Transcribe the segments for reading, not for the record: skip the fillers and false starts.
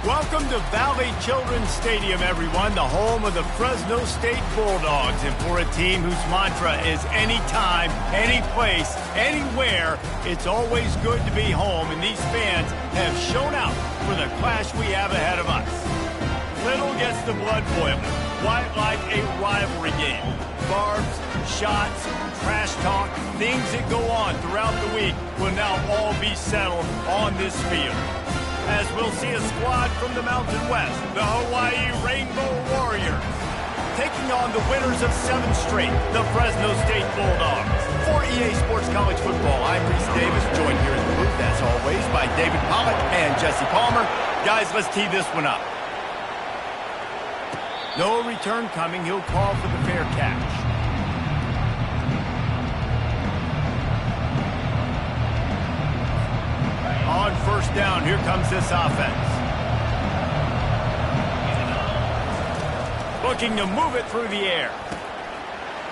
Welcome to Valley Children's Stadium, everyone, the home of the Fresno State Bulldogs. And for a team whose mantra is anytime, any place, anywhere, it's always good to be home. And these fans have shown out for the clash we have ahead of us. Little gets the blood boiling, quite like a rivalry game. Barbs, shots, trash talk, things that go on throughout the week will now all be settled on this field. As we'll see a squad from the Mountain West, the Hawaii Rainbow Warriors, taking on the winners of 7 straight, the Fresno State Bulldogs. For EA Sports College Football, I'm Reese Davis, joined here in the booth, as always, by David Pollack and Jesse Palmer. Guys, let's tee this one up. No return coming. He'll call for the fair catch. On first down, here comes this offense. Looking to move it through the air.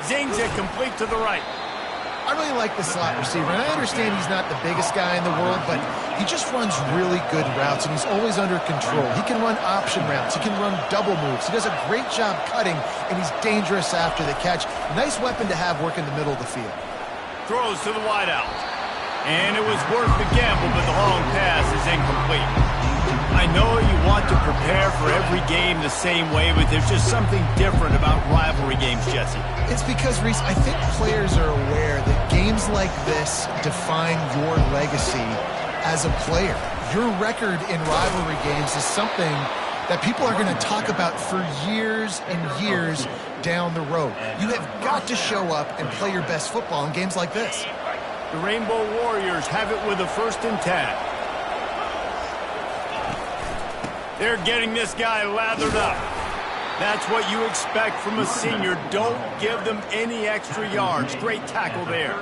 Zings it complete to the right. I really like the slot receiver, and I understand he's not the biggest guy in the world, but he just runs really good routes, and he's always under control. He can run option routes. He can run double moves. He does a great job cutting, and he's dangerous after the catch. Nice weapon to have working the middle of the field. Throws to the wideout. And it was worth the gamble, but the long pass is incomplete. I know you want to prepare for every game the same way, but there's just something different about rivalry games, Jesse. It's because, Reese, I think players are aware that games like this define your legacy as a player. Your record in rivalry games is something that people are going to talk about for years and years down the road. You have got to show up and play your best football in games like this. The Rainbow Warriors have it with a 1st and 10. They're getting this guy lathered up. That's what you expect from a senior. Don't give them any extra yards. Great tackle there.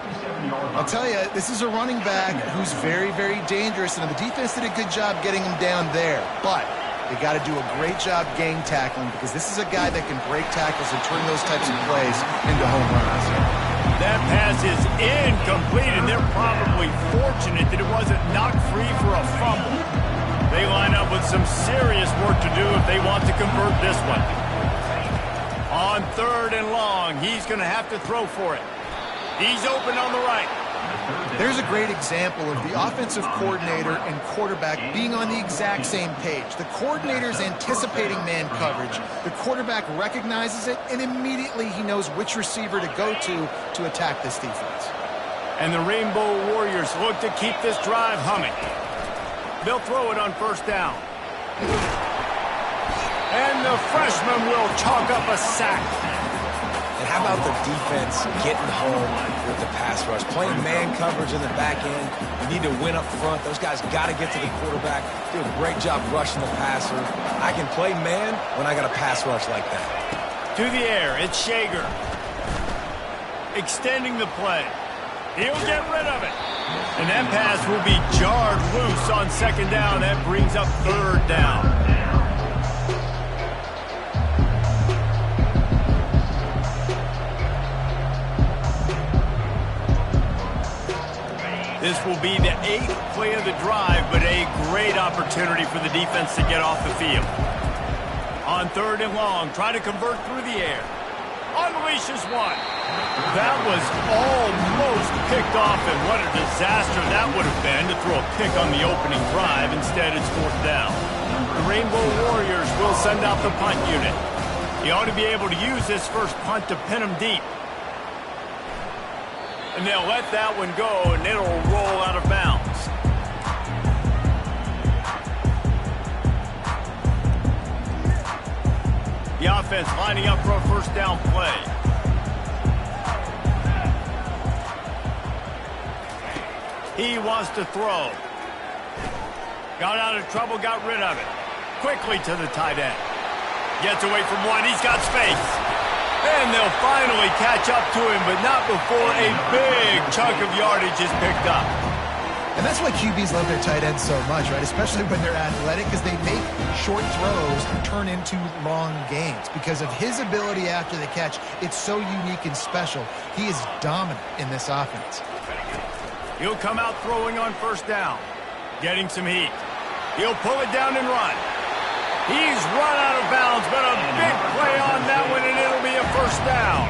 I'll tell you, this is a running back who's very, very dangerous, and the defense did a good job getting him down there. But they got to do a great job gang tackling, because this is a guy that can break tackles and turn those types of plays into home runs. That pass is incomplete, and they're probably fortunate that it wasn't knocked free for a fumble. They line up with some serious work to do if they want to convert this one. On 3rd and long, he's going to have to throw for it. He's open on the right. There's a great example of the offensive coordinator and quarterback being on the exact same page. The coordinator's anticipating man coverage. The quarterback recognizes it, and immediately he knows which receiver to go to attack this defense. And the Rainbow Warriors look to keep this drive humming. They'll throw it on 1st down. And the freshman will chalk up a sack. And how about the defense getting home with the pass rush? Playing man coverage in the back end. You need to win up front. Those guys got to get to the quarterback. Do a great job rushing the passer. I can play man when I got a pass rush like that. To the air, it's Shager. Extending the play. He'll get rid of it. And that pass will be jarred loose on 2nd down. That brings up 3rd down. This will be the 8th play of the drive, but a great opportunity for the defense to get off the field. On 3rd and long, try to convert through the air. Unleashes one. That was almost picked off, and what a disaster that would have been to throw a pick on the opening drive. Instead, it's 4th down. The Rainbow Warriors will send out the punt unit. He ought to be able to use this first punt to pin him deep. And they'll let that one go, and it'll roll out of bounds. The offense lining up for a 1st down play. He wants to throw. Got out of trouble, got rid of it. Quickly to the tight end. Gets away from one, he's got space. And they'll finally catch up to him, but not before a big chunk of yardage is picked up. And that's why QBs love their tight ends so much, right? Especially when they're athletic, because they make short throws turn into long gains. Because of his ability after the catch, it's so unique and special. He is dominant in this offense. He'll come out throwing on 1st down. Getting some heat. He'll pull it down and run. He's run out of bounds, but a big play on that one, and it'll be a first down.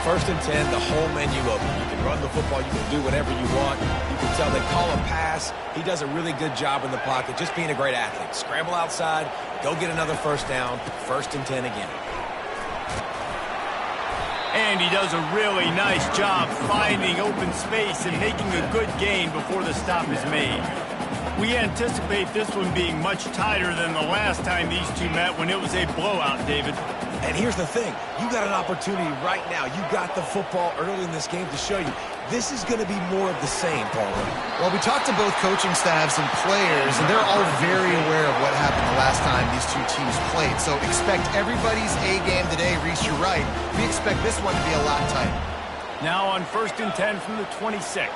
1st and 10, the whole menu open. You can run the football. You can do whatever you want. You can tell they call a pass. He does a really good job in the pocket, just being a great athlete. Scramble outside, go get another first down, 1st and 10 again. And he does a really nice job finding open space and making a good gain before the stop is made. We anticipate this one being much tighter than the last time these two met when it was a blowout, David. And here's the thing. You got an opportunity right now. You got the football early in this game to show you this is going to be more of the same, Paul. Well, we talked to both coaching staffs and players, and they're all very aware of what happened the last time these two teams played. So expect everybody's A game today. Reese, you're right. We expect this one to be a lot tighter. Now on 1st and 10 from the 26.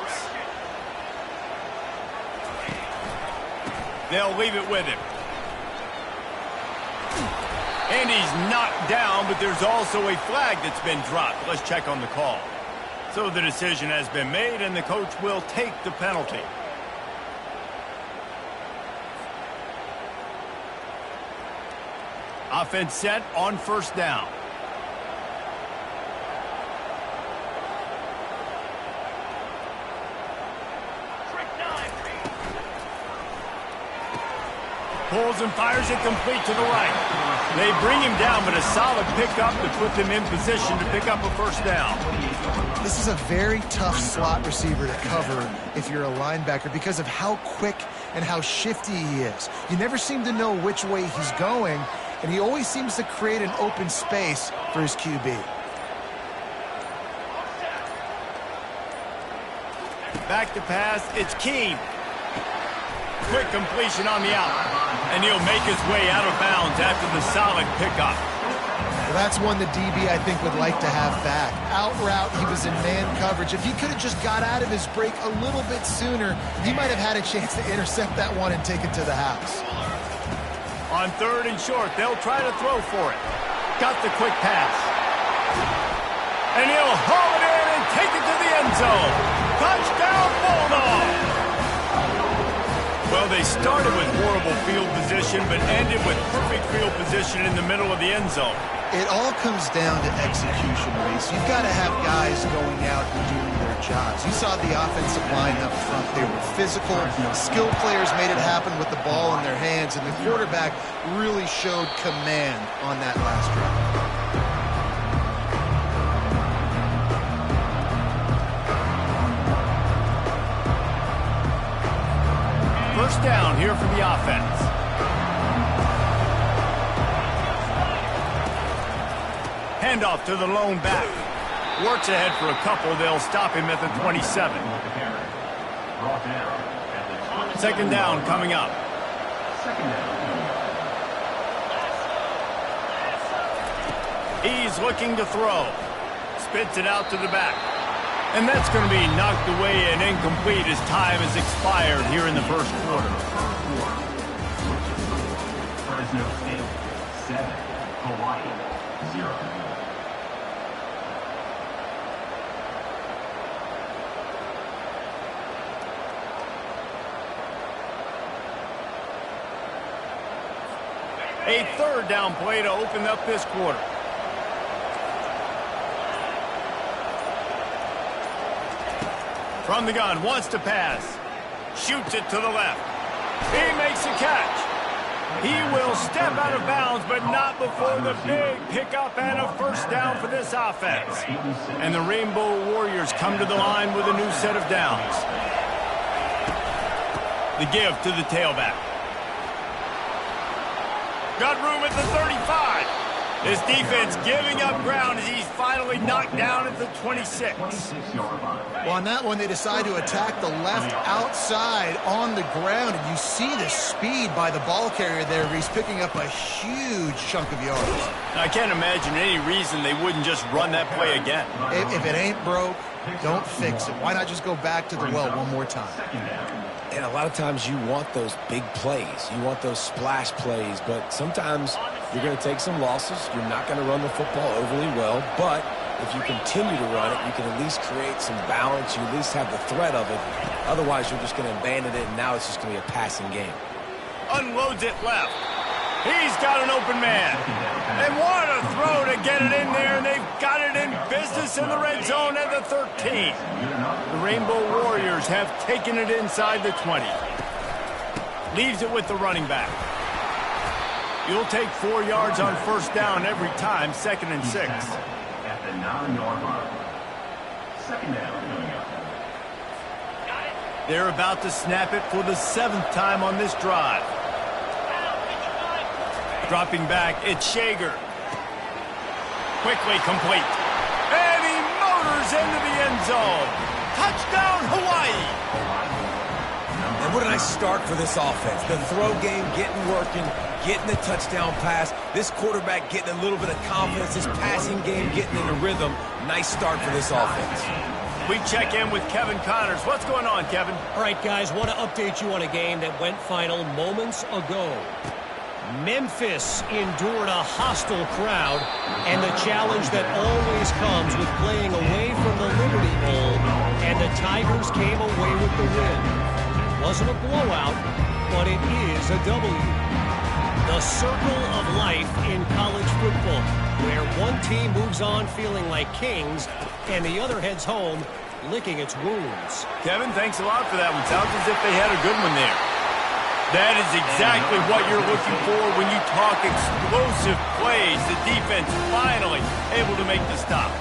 They'll leave it with him. And he's knocked down, but there's also a flag that's been dropped. Let's check on the call. So the decision has been made, and the coach will take the penalty. Offense set on 1st down. Pulls and fires it complete to the right. They bring him down, but a solid pickup to put them in position to pick up a first down. This is a very tough slot receiver to cover if you're a linebacker because of how quick and how shifty he is. You never seem to know which way he's going, and he always seems to create an open space for his QB. Back to pass, it's Keene. Quick completion on the out. And he'll make his way out of bounds after the solid pickup. Well, that's one the DB, I think, would like to have back. Out route, he was in man coverage. If he could have just got out of his break a little bit sooner, he might have had a chance to intercept that one and take it to the house. On 3rd and short, they'll try to throw for it. Got the quick pass. And he'll haul it in and take it to the end zone. Touchdown, Bulldogs! Well, they started with horrible field position, but ended with perfect field position in the middle of the end zone. It all comes down to execution, Reese. You've got to have guys going out and doing their jobs. You saw the offensive line up front. They were physical. Skilled players made it happen with the ball in their hands, and the quarterback really showed command on that last drive. First down here for the offense. Handoff to the lone back. Works ahead for a couple. They'll stop him at the 27. 2nd down coming up. He's looking to throw. Spits it out to the back. And that's going to be knocked away and incomplete as time has expired here in the 1st quarter. Fresno State 7, Hawaii 0. A 3rd down play to open up this quarter. From the gun, wants to pass. Shoots it to the left. He makes a catch. He will step out of bounds, but not before the big pickup and a first down for this offense. And the Rainbow Warriors come to the line with a new set of downs. The give to the tailback. Got room at the 35. His defense giving up ground as he's finally knocked down at the 26. Well, on that one, they decide to attack the left outside on the ground, and you see the speed by the ball carrier there. He's picking up a huge chunk of yards. I can't imagine any reason they wouldn't just run that play again. If it ain't broke, don't fix it. Why not just go back to the well one more time? And a lot of times you want those big plays. You want those splash plays, but sometimes you're going to take some losses. You're not going to run the football overly well, but if you continue to run it, you can at least create some balance. You at least have the threat of it. Otherwise, you're just going to abandon it, and now it's just going to be a passing game. Unloads it left. He's got an open man. And what a throw to get it in there, and they've got it in business in the red zone at the 13. The Rainbow Warriors have taken it inside the 20. Leaves it with the running back. You'll take 4 yards on first down every time, 2nd and 6. At the 9-yard line. 2nd down coming up. They're about to snap it for the 7th time on this drive. Dropping back, it's Shager. Quickly complete. And he motors into the end zone. Touchdown, Hawaii. And what a nice start for this offense. The throw game getting working, getting the touchdown pass. This quarterback getting a little bit of confidence. This passing game getting in a rhythm. Nice start for this offense. We check in with Kevin Connors. What's going on, Kevin? All right, guys, want to update you on a game that went final moments ago. Memphis endured a hostile crowd and the challenge that always comes with playing away from the Liberty Bowl, and the Tigers came away with the win. It wasn't a blowout, but it is a W. The circle of life in college football, where one team moves on feeling like kings and the other heads home licking its wounds. Kevin, thanks a lot for that one. Sounds as if they had a good one there. That is exactly what you're looking for when you talk explosive plays. The defense finally able to make the stop.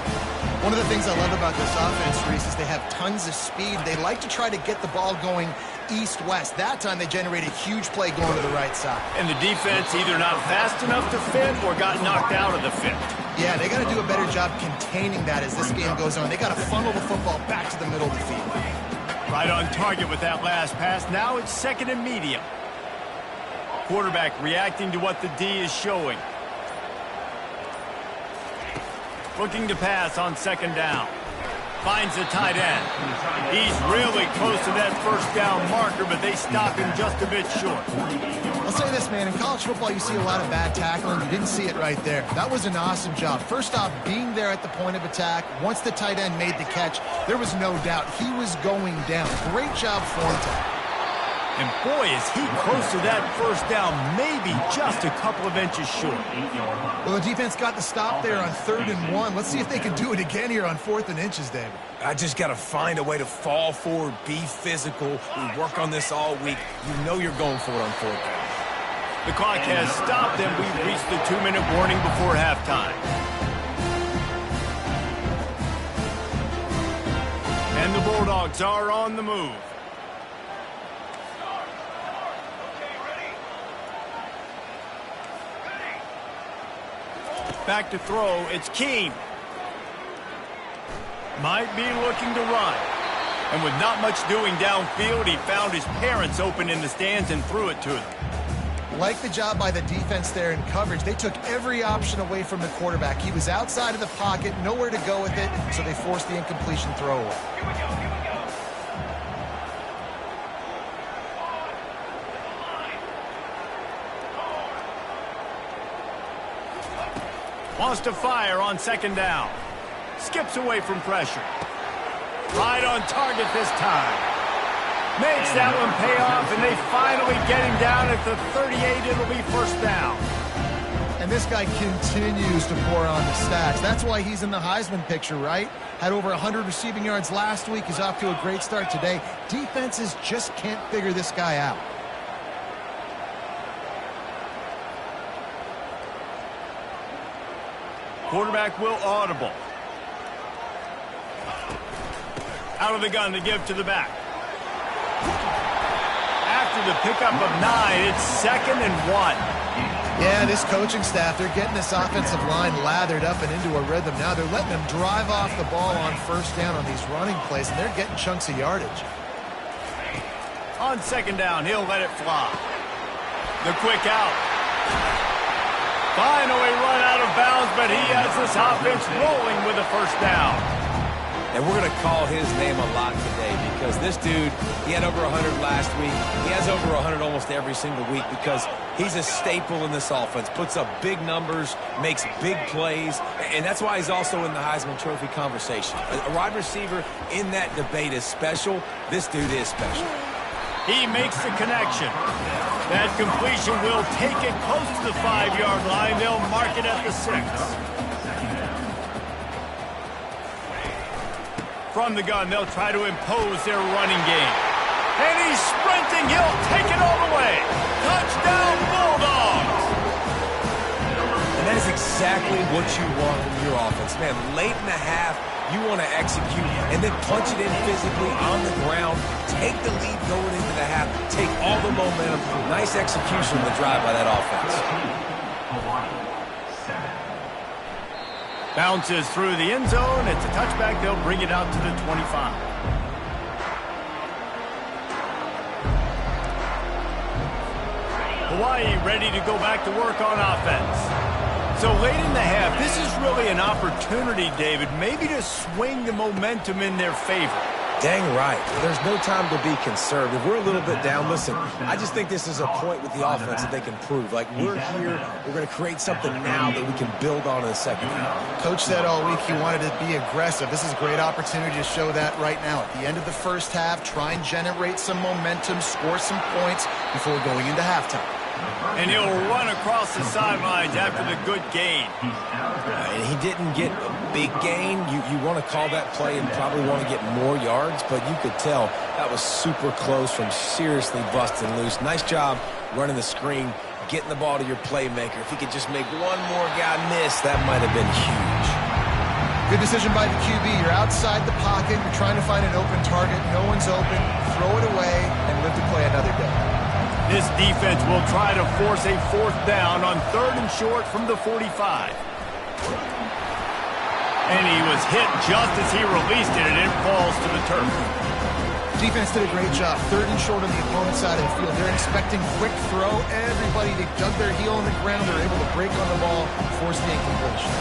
One of the things I love about this offense, Reese, is they have tons of speed. They like to try to get the ball going east-west. That time they generated a huge play going to the right side. And the defense either not fast enough to fit or got knocked out of the fit. Yeah, they got to do a better job containing that as this game goes on. They got to funnel the football back to the middle of the field. Right on target with that last pass. Now it's 2nd and medium. Quarterback reacting to what the D is showing. Looking to pass on 2nd down. Finds the tight end. He's really close to that first down marker, but they stop him just a bit short. I'll say this, man. In college football, you see a lot of bad tackling. You didn't see it right there. That was an awesome job. First off, being there at the point of attack. Once the tight end made the catch, there was no doubt he was going down. Great job for him. And boy, is he close to that first down, maybe just a couple of inches short. Well, the defense got the stop there on 3rd and 1. Let's see if they can do it again here on 4th and inches, David. I just got to find a way to fall forward, be physical. We work on this all week. You know you're going for it on 4th down. The clock has stopped, and we've reached the 2-minute warning before halftime. And the Bulldogs are on the move. Back to throw, it's Keene. Might be looking to run. And with not much doing downfield, he found his parents open in the stands and threw it to them. Like the job by the defense there in coverage. They took every option away from the quarterback. He was outside of the pocket, nowhere to go with it, so they forced the incompletion throw away. Wants to fire on 2nd down. Skips away from pressure. Right on target this time. Makes that one pay off, and they finally get him down at the 38. It'll be first down. And this guy continues to pour on the stats. That's why he's in the Heisman picture, right? Had over 100 receiving yards last week. He's off to a great start today. Defenses just can't figure this guy out. Quarterback will audible. Out of the gun to give to the back. After the pickup of 9, it's 2nd and 1. Yeah, this coaching staff, they're getting this offensive line lathered up and into a rhythm. Now they're letting them drive off the ball on first down on these running plays, and they're getting chunks of yardage. On 2nd down, he'll let it fly. The quick out. Finally run out of bounds, but he has this offense rolling with a first down. And we're going to call his name a lot today because this dude, he had over 100 last week. He has over 100 almost every single week because he's a staple in this offense. Puts up big numbers, makes big plays, and that's why he's also in the Heisman Trophy conversation. A wide receiver in that debate is special. This dude is special. He makes the connection. That completion will take it close to the 5-yard line. They'll mark it at the 6. From the gun, they'll try to impose their running game. And he's sprinting. He'll take it all the way. Touchdown, Bulldogs! And that is exactly what you want from your offense. Man, late in the half, you want to execute and then punch it in physically on the ground. Take the lead going into the half. Take all the momentum. Nice execution of the drive by that offense. Bounces through the end zone. It's a touchback. They'll bring it out to the 25. Hawaii ready to go back to work on offense. So late in the half, this is really an opportunity, David, maybe to swing the momentum in their favor. Dang right. There's no time to be conservative. We're a little bit down. Listen, I just think this is a point with the offense that they can prove. Like, we're here, we're going to create something now that we can build on in the second half. Coach said all week he wanted to be aggressive. This is a great opportunity to show that right now. At the end of the first half, try and generate some momentum, score some points before going into halftime. And he'll run across the sidelines after the good gain. And he didn't get a big gain. You want to call that play and probably want to get more yards, but you could tell that was super close from seriously busting loose. Nice job running the screen, getting the ball to your playmaker. If he could just make one more guy miss, that might have been huge. Good decision by the QB. You're outside the pocket. You're trying to find an open target. No one's open. Throw it away and live to play another day. This defense will try to force a 4th down on 3rd and short from the 45. And he was hit just as he released it, and it falls to the turf. Defense did a great job. 3rd and short on the opponent's side of the field. They're expecting quick throw. Everybody, they dug their heel on the ground. They're able to break on the ball, force the incompletion.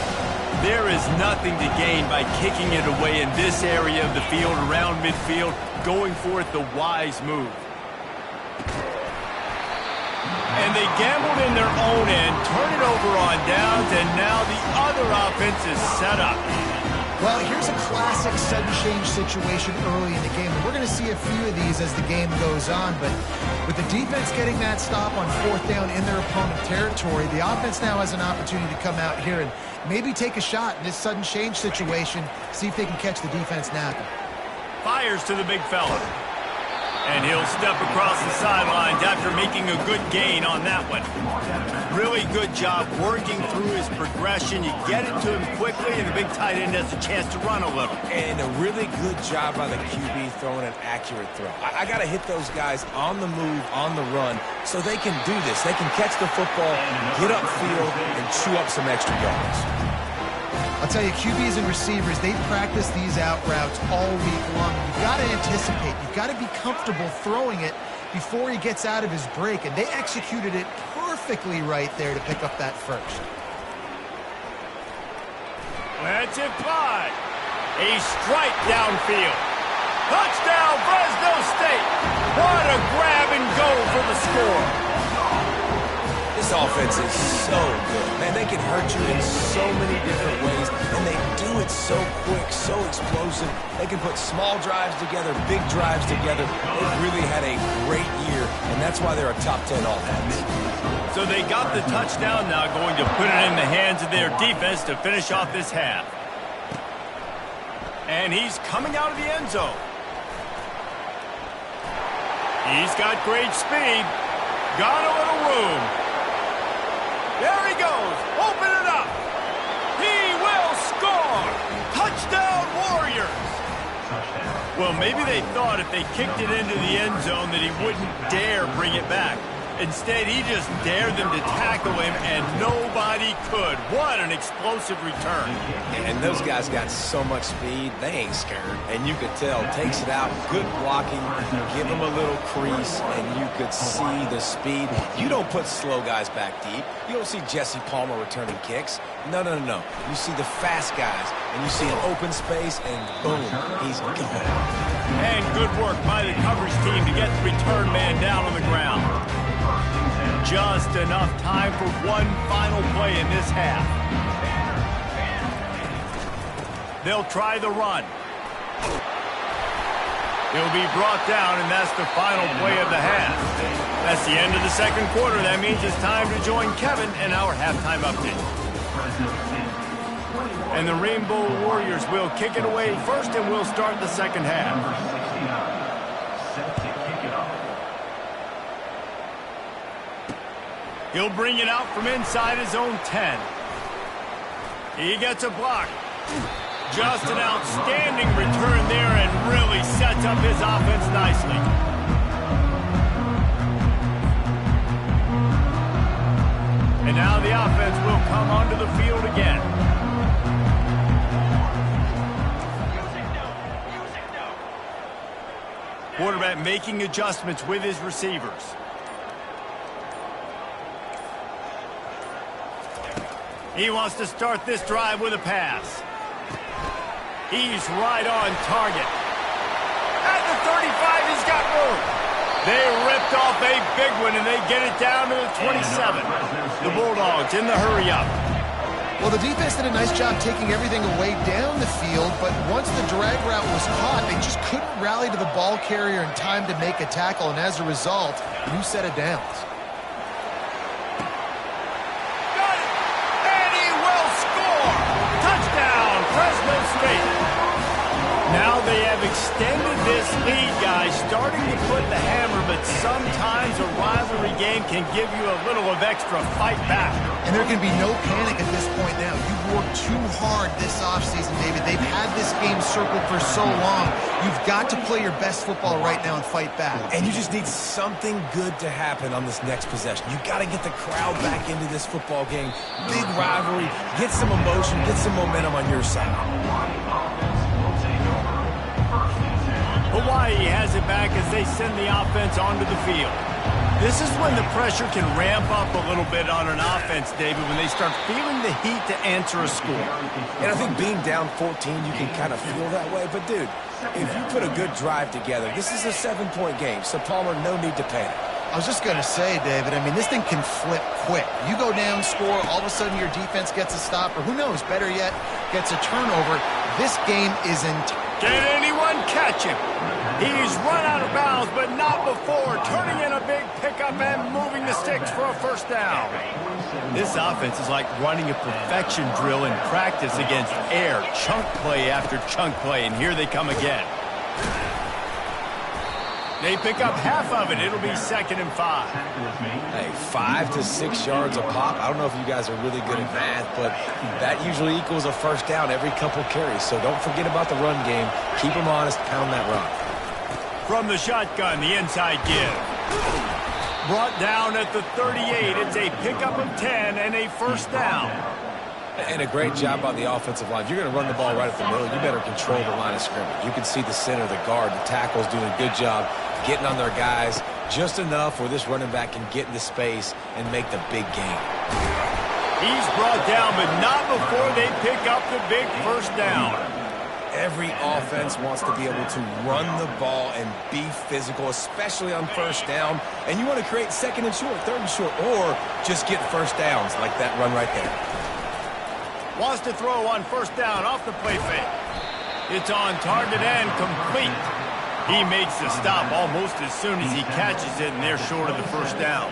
There is nothing to gain by kicking it away in this area of the field, around midfield, going for it the wise move. And they gambled in their own end, turn it over on downs, and now the other offense is set up. Well, here's a classic sudden change situation early in the game. And we're going to see a few of these as the game goes on. But with the defense getting that stop on 4th down in their opponent territory, the offense now has an opportunity to come out here and maybe take a shot in this sudden change situation, see if they can catch the defense napping. Fires to the big fella. And he'll step across the sidelines after making a good gain on that one. Really good job working through his progression. You get it to him quickly, and the big tight end has a chance to run a little. And a really good job by the QB throwing an accurate throw. I got to hit those guys on the move, on the run, so they can do this. They can catch the football, get upfield, and chew up some extra yards. I'll tell you, QBs and receivers, they practice these out routes all week long. You've got to anticipate. You've got to be comfortable throwing it before he gets out of his break, and they executed it perfectly right there to pick up that first. That's it, fly. A strike downfield. Touchdown, Fresno State. What a grab and go for the score. This offense is so good. Man, they can hurt you in so many different ways, and they do it so quick, so explosive. They can put small drives together, big drives together. They've really had a great year, and that's why they're a top 10 offense. So they got the touchdown, now going to put it in the hands of their defense to finish off this half. And he's coming out of the end zone. He's got great speed. Got a little room. There he goes. Open it up. He will score. Touchdown, Warriors. Well, maybe they thought if they kicked it into the end zone that he wouldn't dare bring it back. Instead, he just dared them to tackle him, and nobody could. What an explosive return. And those guys got so much speed, they ain't scared. And you could tell, takes it out, good blocking, give him a little crease, and you could see the speed. You don't put slow guys back deep. You don't see Jesse Palmer returning kicks. No. You see the fast guys, and you see an open space, and boom, he's gone. And good work by the coverage team to get the return man down on the ground. Just enough time for one final play in this half. They'll try the run. He'll be brought down, and that's the final play of the half. That's the end of the second quarter. That means it's time to join Kevin in our halftime update. And the Rainbow Warriors will kick it away first, and we'll start the second half. He'll bring it out from inside his own 10. He gets a block. Just an outstanding return there and really sets up his offense nicely. And now the offense will come onto the field again. Quarterback making adjustments with his receivers. He wants to start this drive with a pass. He's right on target. At the 35, he's got room. They ripped off a big one, and they get it down to the 27. The Bulldogs in the hurry-up. Well, the defense did a nice job taking everything away down the field, but once the drag route was caught, they just couldn't rally to the ball carrier in time to make a tackle, and as a result, a new set of downs. Got it! And he will score! Touchdown, Fresno State! Now they have extended this lead, guys, starting to put the hammer, but sometimes a rivalry game can give you a little of extra fight back. And there can be no panic at this point now. You've worked too hard this offseason, David. They've had this game circled for so long. You've got to play your best football right now and fight back. And you just need something good to happen on this next possession. You've got to get the crowd back into this football game. Big rivalry. Get some emotion. Get some momentum on your side. Hawaii has it back as they send the offense onto the field. This is when the pressure can ramp up a little bit on an offense, David, when they start feeling the heat to answer a score. And I think being down 14, you can kind of feel that way. But, dude, if you put a good drive together, this is a 7-point game. So, Palmer, no need to panic. I was just going to say, David, I mean, this thing can flip quick. You go down, score, all of a sudden your defense gets a stop, or who knows, better yet, gets a turnover. This game isn't. Can anyone catch him? He's run out of bounds, but not before turning in a big pickup and moving the sticks for a first down. This offense is like running a perfection drill in practice against air, chunk play after chunk play, and here they come again. They pick up half of it. It'll be 2nd and 5. Hey, 5 to 6 yards a pop. I don't know if you guys are really good at math, but that usually equals a first down every couple carries. So don't forget about the run game. Keep them honest. Pound that rock. From the shotgun, the inside give. Brought down at the 38. It's a pickup of 10 and a first down. And a great job by the offensive line. If you're going to run the ball right at the middle, you better control the line of scrimmage. You can see the center, the guard, the tackles doing a good job getting on their guys just enough where this running back can get into space and make the big game. He's brought down, but not before they pick up the big first down. Every offense wants to be able to run the ball and be physical, especially on first down. And you want to create 2nd and short, 3rd and short, or just get first downs like that run right there. Wants to throw on first down off the play fake. It's on target and complete. He makes the stop almost as soon as he catches it, and they're short of the first down.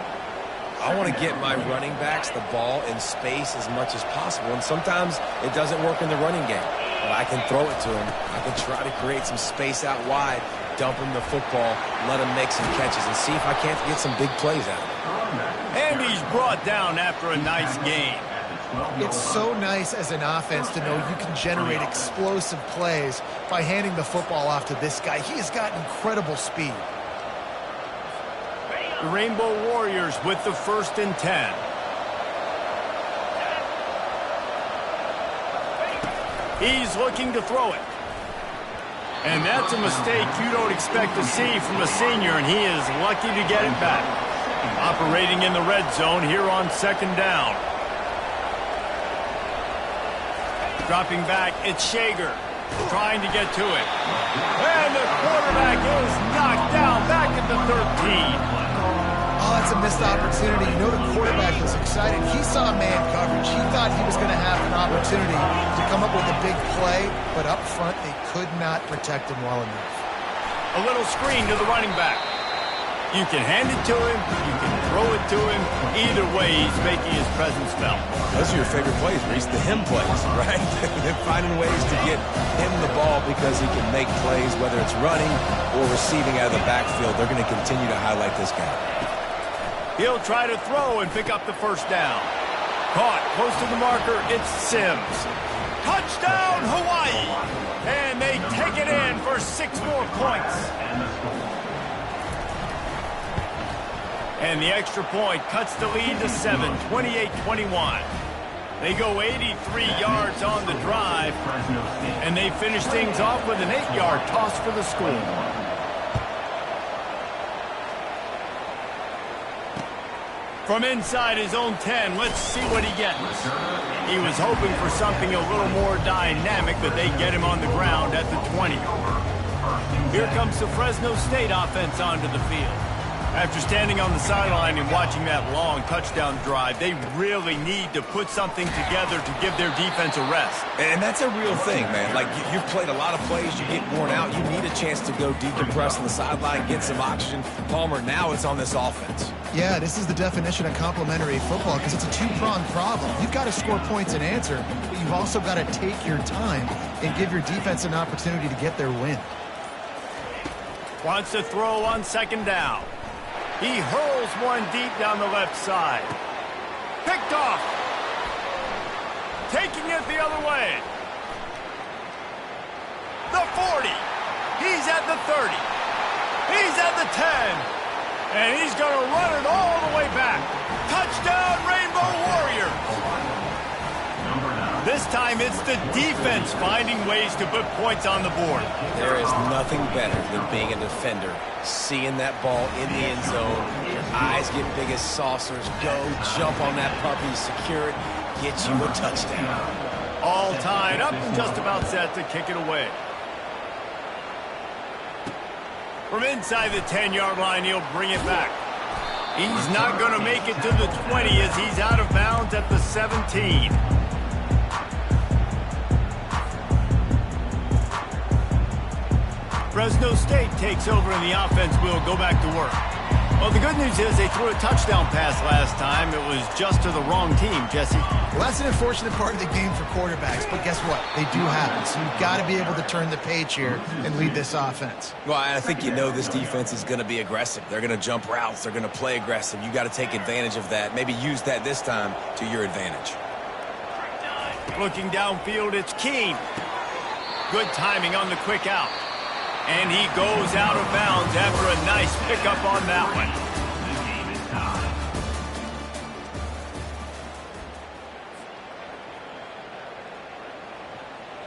I want to get my running backs the ball in space as much as possible, and sometimes it doesn't work in the running game. But I can throw it to him. I can try to create some space out wide, dump him the football, let him make some catches, and see if I can't get some big plays out of him. And he's brought down after a nice game. It's so nice as an offense to know you can generate explosive plays by handing the football off to this guy. He has got incredible speed. The Rainbow Warriors with the 1st and 10. He's looking to throw it. And that's a mistake you don't expect to see from a senior, and he is lucky to get it back. Operating in the red zone here on 2nd down. Dropping back, it's Shager trying to get to it. And the quarterback is knocked down back at the 13. Oh, that's a missed opportunity. You know the quarterback was excited. He saw man coverage. He thought he was going to have an opportunity to come up with a big play, but up front they could not protect him well enough. A little screen to the running back. You can hand it to him, you can throw it to him. Either way, he's making his presence felt. Those are your favorite plays, Reese, the him plays, right? They're finding ways to get him the ball because he can make plays, whether it's running or receiving out of the backfield. They're going to continue to highlight this guy. He'll try to throw and pick up the first down. Caught close to the marker, it's Sims. Touchdown, Hawaii! And they take it in for 6 more points. And the extra point cuts the lead to 7, 28-21. They go 83 yards on the drive, and they finish things off with an 8-yard toss for the score. From inside his own 10, let's see what he gets. He was hoping for something a little more dynamic, but they get him on the ground at the 20. Here comes the Fresno State offense onto the field. After standing on the sideline and watching that long touchdown drive, they really need to put something together to give their defense a rest. And that's a real thing, man. Like, you've played a lot of plays, you get worn out, you need a chance to go decompress on the sideline, get some oxygen. Palmer, now it's on this offense. Yeah, this is the definition of complementary football because it's a two-pronged problem. You've got to score points and answer, but you've also got to take your time and give your defense an opportunity to get their win. Wants to throw on second down. He hurls one deep down the left side. Picked off. Taking it the other way. The 40. He's at the 30. He's at the 10. And he's going to run it all the way back. Touchdown, Rainbow Warriors. This time it's the defense finding ways to put points on the board. There is nothing better than being a defender. Seeing that ball in the end zone, your eyes get big as saucers. Go, jump on that puppy, secure it, get you a touchdown. All tied up and just about set to kick it away. From inside the 10-yard line, he'll bring it back. He's not going to make it to the 20 as he's out of bounds at the 17. Fresno State takes over and the offense will go back to work. Well, the good news is they threw a touchdown pass last time. It was just to the wrong team, Jesse. Well, that's an unfortunate part of the game for quarterbacks, but guess what? They do happen, so you've got to be able to turn the page here and lead this offense. Well, I think you know this defense is going to be aggressive. They're going to jump routes. They're going to play aggressive. You got to take advantage of that. Maybe use that this time to your advantage. Looking downfield, it's Keene. Good timing on the quick out. And he goes out of bounds after a nice pickup on that one.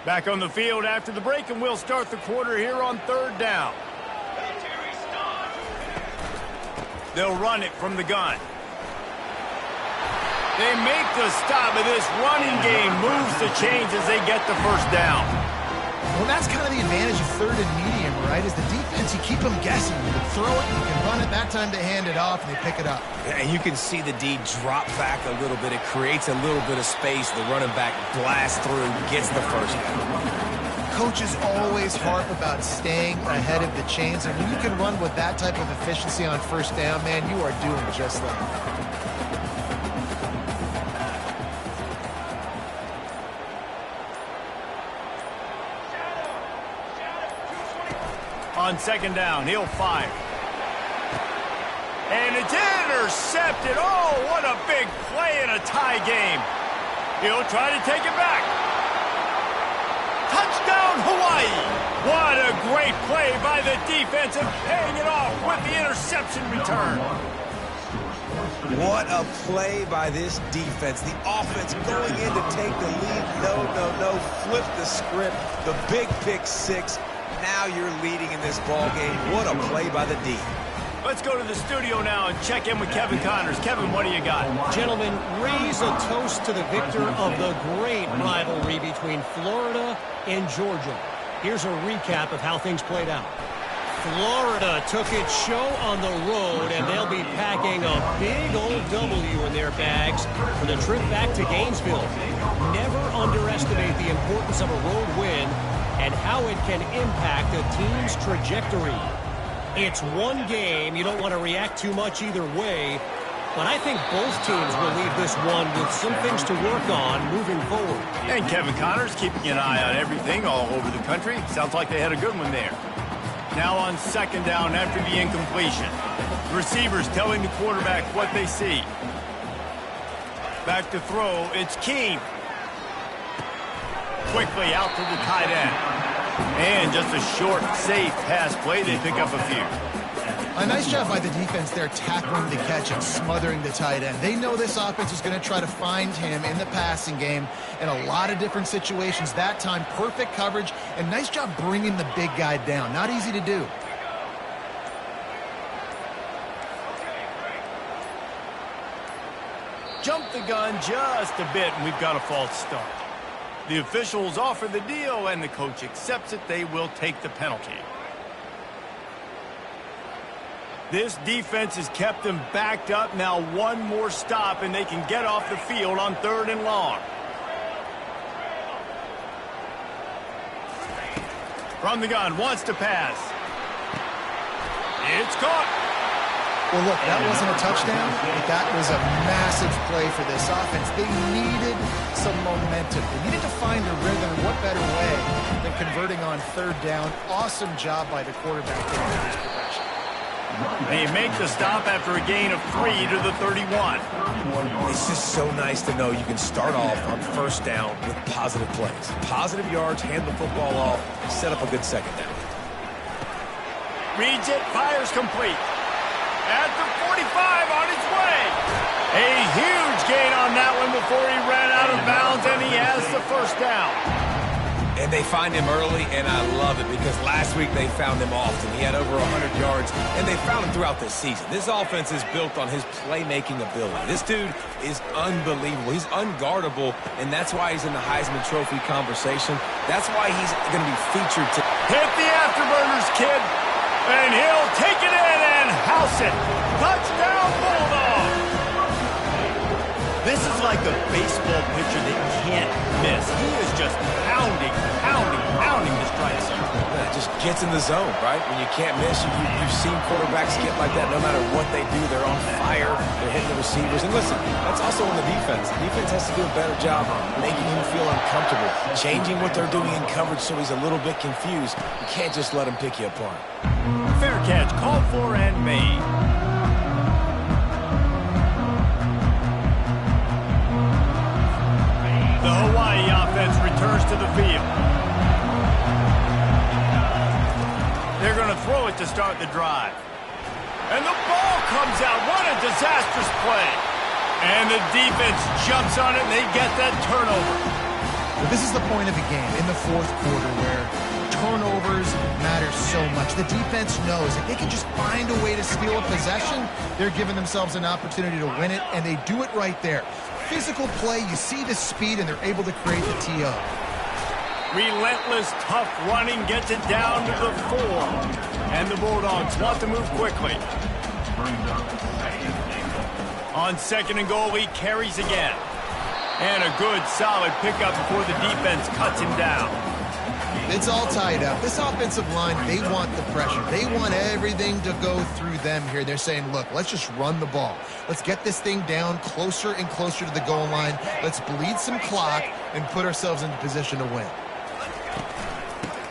Back on the field after the break, and we'll start the quarter here on third down. They'll run it from the gun. They make the stop, and this running game moves the chains as they get the first down. Well, that's kind of the advantage of third and medium, right? Is the defense, you keep them guessing. You can throw it, you can run it, that time to hand it off, and they pick it up. And you can see the D drop back a little bit. It creates a little bit of space. The running back blasts through, gets the first down. Coaches always harp about staying ahead of the chains, and when you can run with that type of efficiency on first down, man, you are doing just that. On second down, he'll fire. And it's intercepted. Oh, what a big play in a tie game. He'll try to take it back. Touchdown, Hawaii. What a great play by the defense and paying it off with the interception return. What a play by this defense. The offense going in to take the lead. No. Flip the script. The big pick six. Now you're leading in this ball game. What a play by the D. Let's go to the studio now and check in with Kevin Connors. Kevin, what do you got? Gentlemen, raise a toast to the victor of the great rivalry between Florida and Georgia. Here's a recap of how things played out. Florida took its show on the road, and they'll be packing a big old W in their bags for the trip back to Gainesville. Never underestimate the importance of a road win and how it can impact a team's trajectory. It's one game. You don't want to react too much either way, but I think both teams will leave this one with some things to work on moving forward. And Kevin Connors keeping an eye on everything all over the country. Sounds like they had a good one there. Now on second down after the incompletion. The receivers telling the quarterback what they see. Back to throw, it's Keene. Quickly out to the tight end. And just a short, safe pass play. They pick up a few. A nice job by the defense there tackling the catch and smothering the tight end. They know this offense is going to try to find him in the passing game in a lot of different situations. That time, perfect coverage, and nice job bringing the big guy down. Not easy to do. Jump the gun just a bit, and we've got a false start. The officials offer the deal, and the coach accepts it. They will take the penalty. This defense has kept them backed up. Now one more stop, and they can get off the field on 3rd and long. From the gun, wants to pass. It's caught. Well, look, that wasn't a touchdown, but that was a massive play for this offense. They needed some momentum. They needed to find a rhythm, and what better way than converting on 3rd down. Awesome job by the quarterback there for this progression. They make the stop after a gain of 3 to the 31. It's just so nice to know you can start off on 1st down with positive plays. Positive yards, hand the football off, and set up a good 2nd down. Reads it, fires complete. At the 45 on his way. A huge gain on that one before he ran out of bounds, and he has the 1st down. And they find him early, and I love it because last week they found him often. He had over 100 yards, and they found him throughout this season. This offense is built on his playmaking ability. This dude is unbelievable. He's unguardable, and that's why he's in the Heisman Trophy conversation. That's why he's going to be featured. Hit the afterburners, kid. And he'll take it in and house it. Touchdown, Bulldog. This is like a baseball pitcher that can't miss. He is just pounding the strike zone. It just gets in the zone, right? When you can't miss, you've seen quarterbacks get like that no matter what they do. They're on fire. They're hitting the receivers. And listen, that's also on the defense. The defense has to do a better job making him feel uncomfortable, changing what they're doing in coverage so he's a little bit confused. You can't just let him pick you apart. Fair catch, called for and made. The Hawaii offense returns to the field. They're going to throw it to start the drive. And the ball comes out. What a disastrous play. And the defense jumps on it, and they get that turnover. But this is the point of the game in the 4th quarter where turnovers matter so much. The defense knows if they can just find a way to steal a possession, they're giving themselves an opportunity to win it, and they do it right there. Physical play, you see the speed, and they're able to create the TO. Relentless, tough running gets it down to the 4. And the Bulldogs want to move quickly. On 2nd and goal, he carries again. And a good, solid pickup before the defense cuts him down. It's all tied up. This offensive line, they want the pressure. They want everything to go through them here. They're saying, look, let's just run the ball. Let's get this thing down closer and closer to the goal line. Let's bleed some clock and put ourselves into position to win.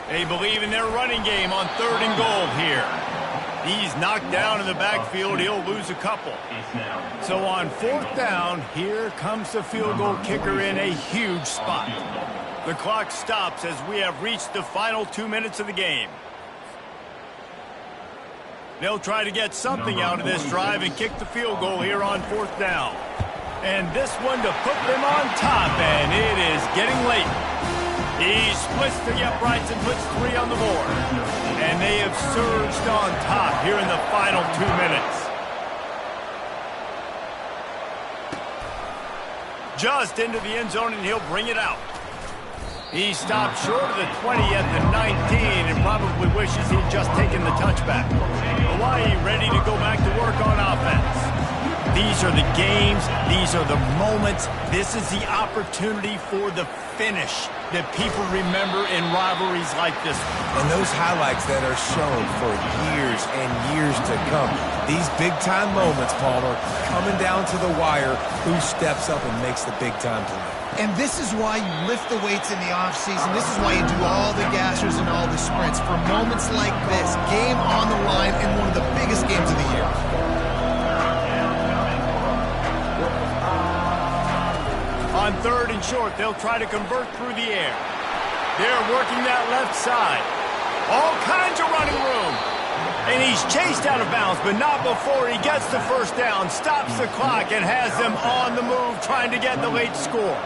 They believe in their running game on 3rd and goal here. He's knocked down in the backfield. He'll lose a couple. So on 4th down, here comes the field goal kicker in a huge spot. The clock stops as we have reached the final 2 minutes of the game. They'll try to get something out of this drive and kick the field goal here on 4th down. And this one to put them on top, and it is getting late. He splits the uprights and puts 3 on the board. And they have surged on top here in the final 2 minutes. Just into the end zone, and he'll bring it out. He stopped short of the 20 at the 19 and probably wishes he'd just taken the touchback. Hawaii ready to go back to work on offense. These are the games. These are the moments. This is the opportunity for the finish. that people remember in rivalries like this one. And those highlights that are shown for years and years to come. These big-time moments, Palmer, coming down to the wire, who steps up and makes the big-time play. And this is why you lift the weights in the offseason. This is why you do all the gassers and all the sprints. For moments like this, game on the line in one of the biggest games of the year. On 3rd and short, they'll try to convert through the air. They're working that left side. All kinds of running room. And he's chased out of bounds, but not before he gets the first down, stops the clock, and has them on the move trying to get the late score.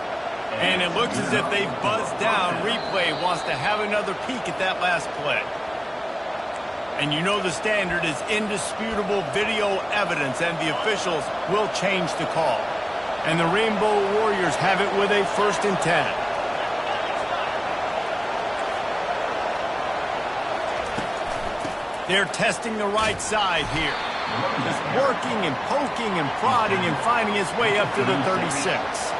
And it looks as if they've buzzed down. Replay wants to have another peek at that last play. And you know the standard is indisputable video evidence, and the officials will change the call. And the Rainbow Warriors have it with a 1st and 10. They're testing the right side here. Just working and poking and prodding and finding his way up to the 36.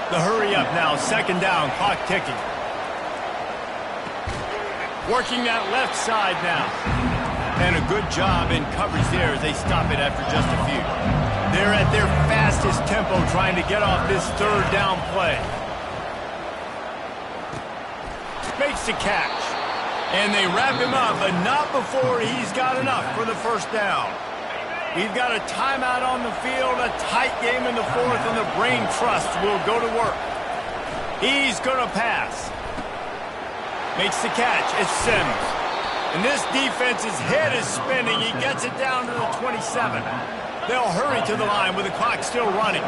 The hurry up now, 2nd down, clock ticking. Working that left side now. And a good job in coverage there as they stop it after just a few. They're at their fastest tempo trying to get off this 3rd down play. Makes the catch. And they wrap him up, but not before he's got enough for the 1st down. We've got a timeout on the field, a tight game in the 4th, and the Brain Trust will go to work. He's going to pass. Makes the catch. It's Sims. And this defense's head is spinning. He gets it down to the 27. They'll hurry to the line with the clock still running.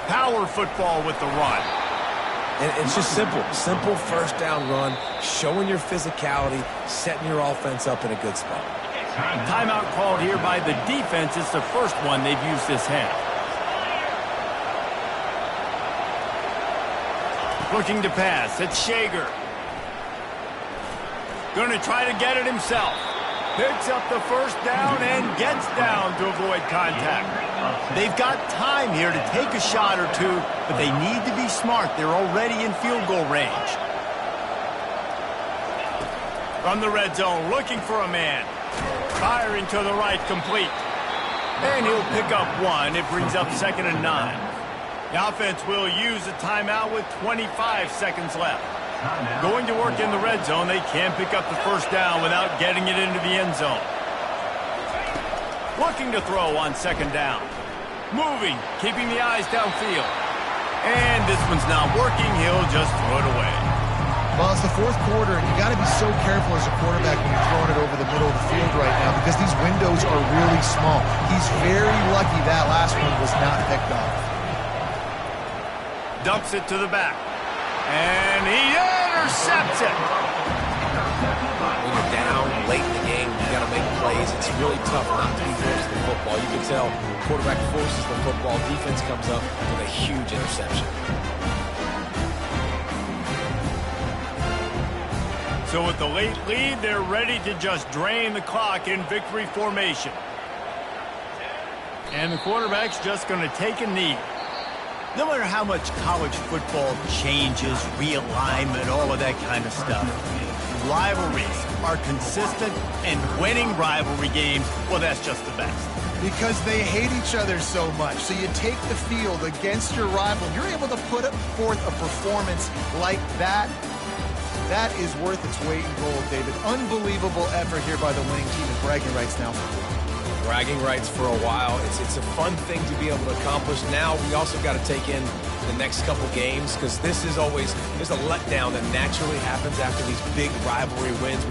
Power football with the run. And it's just simple. Simple 1st down run, showing your physicality, setting your offense up in a good spot. Timeout called here by the defense. It's the first one they've used this half. Looking to pass. It's Shager. Going to try to get it himself. Picks up the 1st down and gets down to avoid contact. They've got time here to take a shot or two, but they need to be smart. They're already in field goal range. From the red zone, looking for a man. Firing to the right, complete. And he'll pick up 1. It brings up 2nd and 9. The offense will use a timeout with 25 seconds left. Going to work in the red zone, they can't pick up the 1st down without getting it into the end zone. Looking to throw on 2nd down. Moving, keeping the eyes downfield. And this one's not working. He'll just throw it away. Well, it's the 4th quarter, and you got to be so careful as a quarterback when you're throwing it over the middle of the field right now because these windows are really small. He's very lucky that last one was not picked off. Dumps it to the back. And he intercepts it. When you're down late in the game, you got to make plays. It's really tough not to be close to the football. You can tell quarterback forces the football. Defense comes up with a huge interception. So with the late lead, they're ready to just drain the clock in victory formation. And the quarterback's just going to take a knee. No matter how much college football changes, realignment, all of that kind of stuff, rivalries are consistent, and winning rivalry games, well, that's just the best. Because they hate each other so much. So you take the field against your rival. You're able to put forth a performance like that. That is worth its weight in gold, David. Unbelievable effort here by the winning team, and bragging rights now for a while. Bragging rights for a while. It's a fun thing to be able to accomplish. Now we also got to take in the next couple games because this is always, there's a letdown that naturally happens after these big rivalry wins.